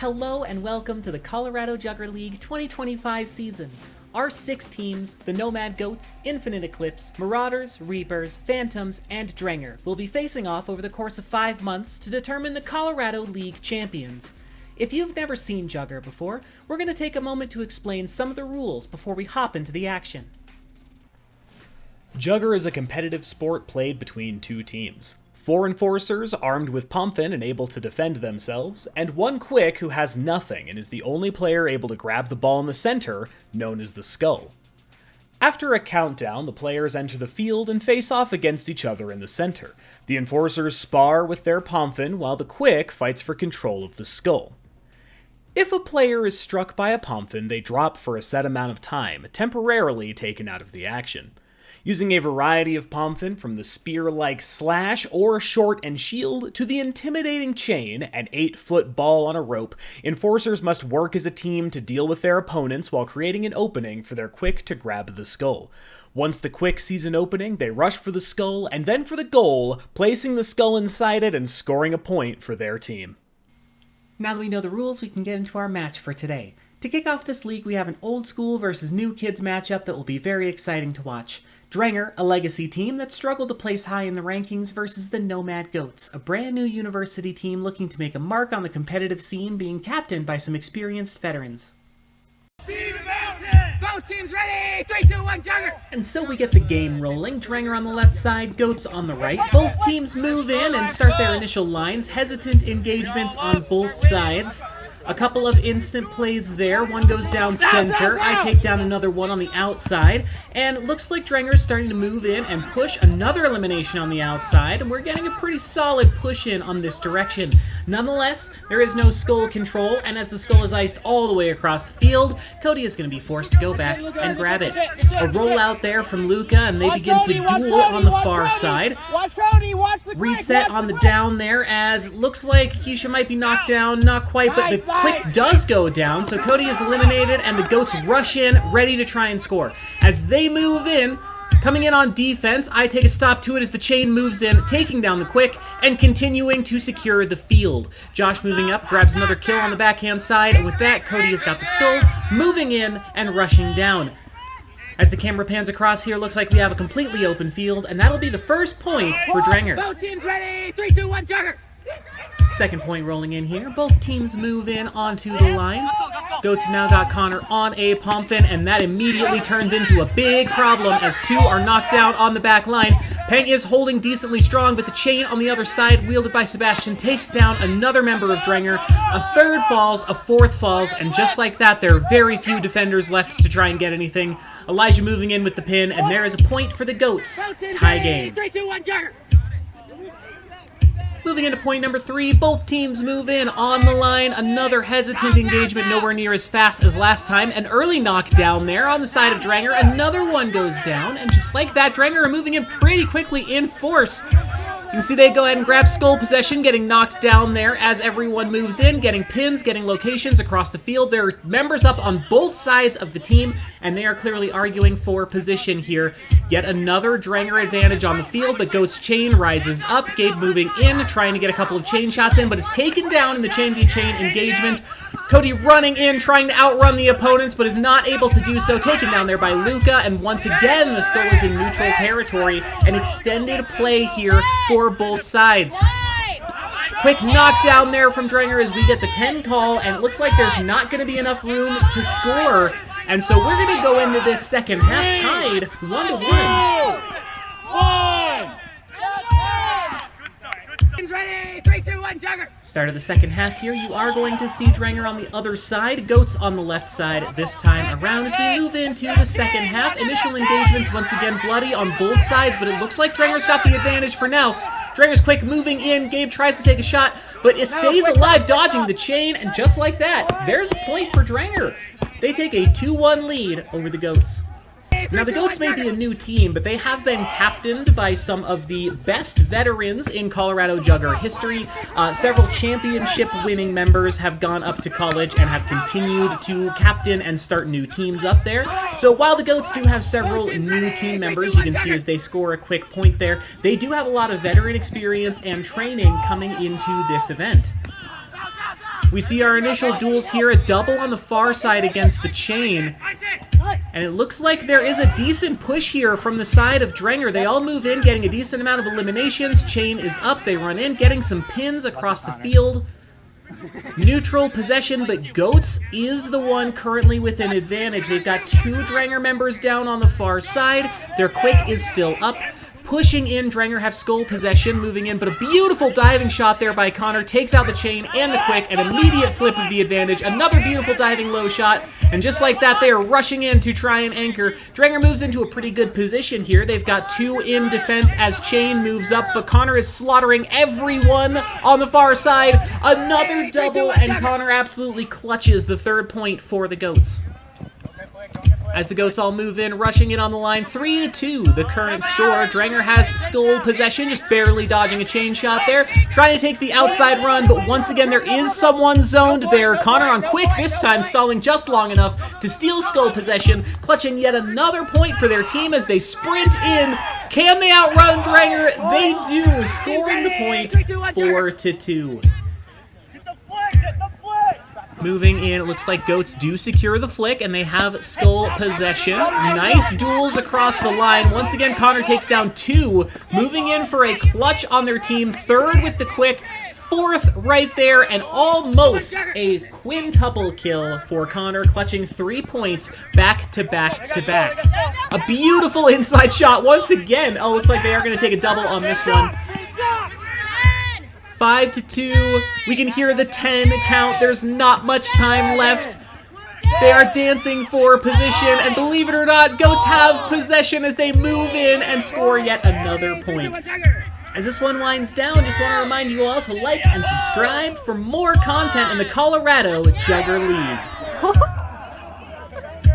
Hello and welcome to the Colorado Jugger League 2025 season. Our 6 teams, the Nomad Goats, Infinite Eclipse, Marauders, Reapers, Phantoms, and DRENGR, will be facing off over the course of 5 months to determine the Colorado League champions. If you've never seen Jugger before, we're going to take a moment to explain some of the rules before we hop into the action. Jugger is a competitive sport played between 2 teams. 4 enforcers armed with Pomfin and able to defend themselves, and 1 quick who has nothing and is the only player able to grab the ball in the center, known as the skull. After a countdown, the players enter the field and face off against each other in the center. The enforcers spar with their Pomfin while the quick fights for control of the skull. If a player is struck by a Pomfin, they drop for a set amount of time, temporarily taken out of the action. Using a variety of Pomfin from the spear-like slash or short and shield to the intimidating chain, an 8-foot ball on a rope, enforcers must work as a team to deal with their opponents while creating an opening for their quick to grab the skull. Once the quick sees an opening, they rush for the skull and then for the goal, placing the skull inside it and scoring a point for their team. Now that we know the rules, we can get into our match for today. To kick off this league, we have an old school versus new kids matchup that will be very exciting to watch. DRENGR, a legacy team that struggled to place high in the rankings, versus the Nomad Goats, a brand new university team looking to make a mark on the competitive scene, being captained by some experienced veterans. Be the mountain! Both teams ready! 3, 2, 1, Jugger! And so we get the game rolling. DRENGR on the left side, Goats on the right. Both teams move in and start their initial lines. Hesitant engagements on both sides. A couple of instant plays there. One goes down center. I take down another one on the outside. And it looks like DRENGR is starting to move in and push another elimination on the outside. And we're getting a pretty solid push in on this direction. Nonetheless, there is no skull control. And as the skull is iced all the way across the field, Cody is going to be forced to go back and grab it. A rollout there from Luca, and they begin to duel on the far side. Reset on the down there, as looks like Keisha might be knocked down. Not quite, but the quick does go down, so Cody is eliminated, and the Goats rush in, ready to try and score. As they move in, coming in on defense, I take a stop to it as the chain moves in, taking down the quick, and continuing to secure the field. Josh moving up, grabs another kill on the backhand side, and with that, Cody has got the skull, moving in and rushing down. As the camera pans across here, looks like we have a completely open field, and that'll be the first point for DRENGR. Both teams ready! 3, 2, 1, Jugger! Second point rolling in here. Both teams move in onto the line. Goats now got Connor on a Pomfin, and that immediately turns into a big problem as 2 are knocked down on the back line. Peng is holding decently strong, but the chain on the other side, wielded by Sebastian, takes down another member of DRENGR. A 3rd falls, a 4th falls, and just like that, there are very few defenders left to try and get anything. Elijah moving in with the pin, and there is a point for the Goats. Tie game. 3, 2, 1, Jugger! Moving into point number 3, both teams move in on the line. Another hesitant engagement, nowhere near as fast as last time. An early knockdown there on the side of DRENGR. Another one goes down, and just like that, DRENGR are moving in pretty quickly in force. You can see they go ahead and grab skull possession, getting knocked down there as everyone moves in, getting pins, getting locations across the field. There are members up on both sides of the team, and they are clearly arguing for position here. Yet another DRENGR advantage on the field, but Goat's chain rises up. Gabe moving in, trying to get a couple of chain shots in, but is taken down in the chain v chain engagement. Cody running in, trying to outrun the opponents, but is not able to do so. Taken down there by Luca, and once again, the skull is in neutral territory. An extended play here for both sides. Quick knockdown there from DRENGR as we get the 10 call, and it looks like there's not going to be enough room to score. And so we're going to go into this second half tied 1-1. Ready! 3, 2, 1, Jugger! Start of the second half here, you are going to see DRENGR on the other side, Goats on the left side this time around as we move into the second half. Initial engagements once again bloody on both sides, but it looks like DRENGR's got the advantage for now. DRENGR's quick moving in, Gabe tries to take a shot, but it stays alive, dodging the chain, and just like that, there's a point for DRENGR. They take a 2-1 lead over the Goats. Now, the Goats may be a new team, but they have been captained by some of the best veterans in Colorado Jugger history. Several championship-winning members have gone up to college and have continued to captain and start new teams up there. So while the Goats do have several new team members, you can see as they score a quick point there, they do have a lot of veteran experience and training coming into this event. We see our initial duels here, a double on the far side against the Chain. And it looks like there is a decent push here from the side of DRENGR. They all move in, getting a decent amount of eliminations. Chain is up, they run in, getting some pins across the field. Neutral possession, but Goats is the one currently with an advantage. They've got 2 DRENGR members down on the far side. Their Quick is still up. Pushing in, DRENGR have Skull possession, moving in, but a beautiful diving shot there by Connor takes out the Chain and the Quick, an immediate flip of the advantage, another beautiful diving low shot, and just like that, they are rushing in to try and anchor. DRENGR moves into a pretty good position here. They've got 2 in defense as Chain moves up, but Connor is slaughtering everyone on the far side. Another double, and Connor absolutely clutches the 3rd point for the Goats. As the Goats all move in, rushing it on the line, 3-2, the current score. DRENGR has Skull possession, just barely dodging a Chain shot there, trying to take the outside run, but once again there is someone zoned there. Connor on Quick, this time stalling just long enough to steal Skull possession, clutching yet another point for their team as they sprint in. Can they outrun DRENGR? They do, scoring the point, 4-2. Moving in, it looks like Goats do secure the flick, and they have Skull possession. Nice duels across the line. Once again, Connor takes down 2, moving in for a clutch on their team. 3rd with the Quick, 4th right there, and almost a quintuple kill for Connor, clutching 3 points back to back to back. A beautiful inside shot once again. Oh, looks like they are going to take a double on this one. 5-2. We can hear the 10 count. There's not much time left. They are dancing for position, and believe it or not, Goats have possession as they move in and score yet another point. As this one winds down, just want to remind you all to like and subscribe for more content in the Colorado Jugger League.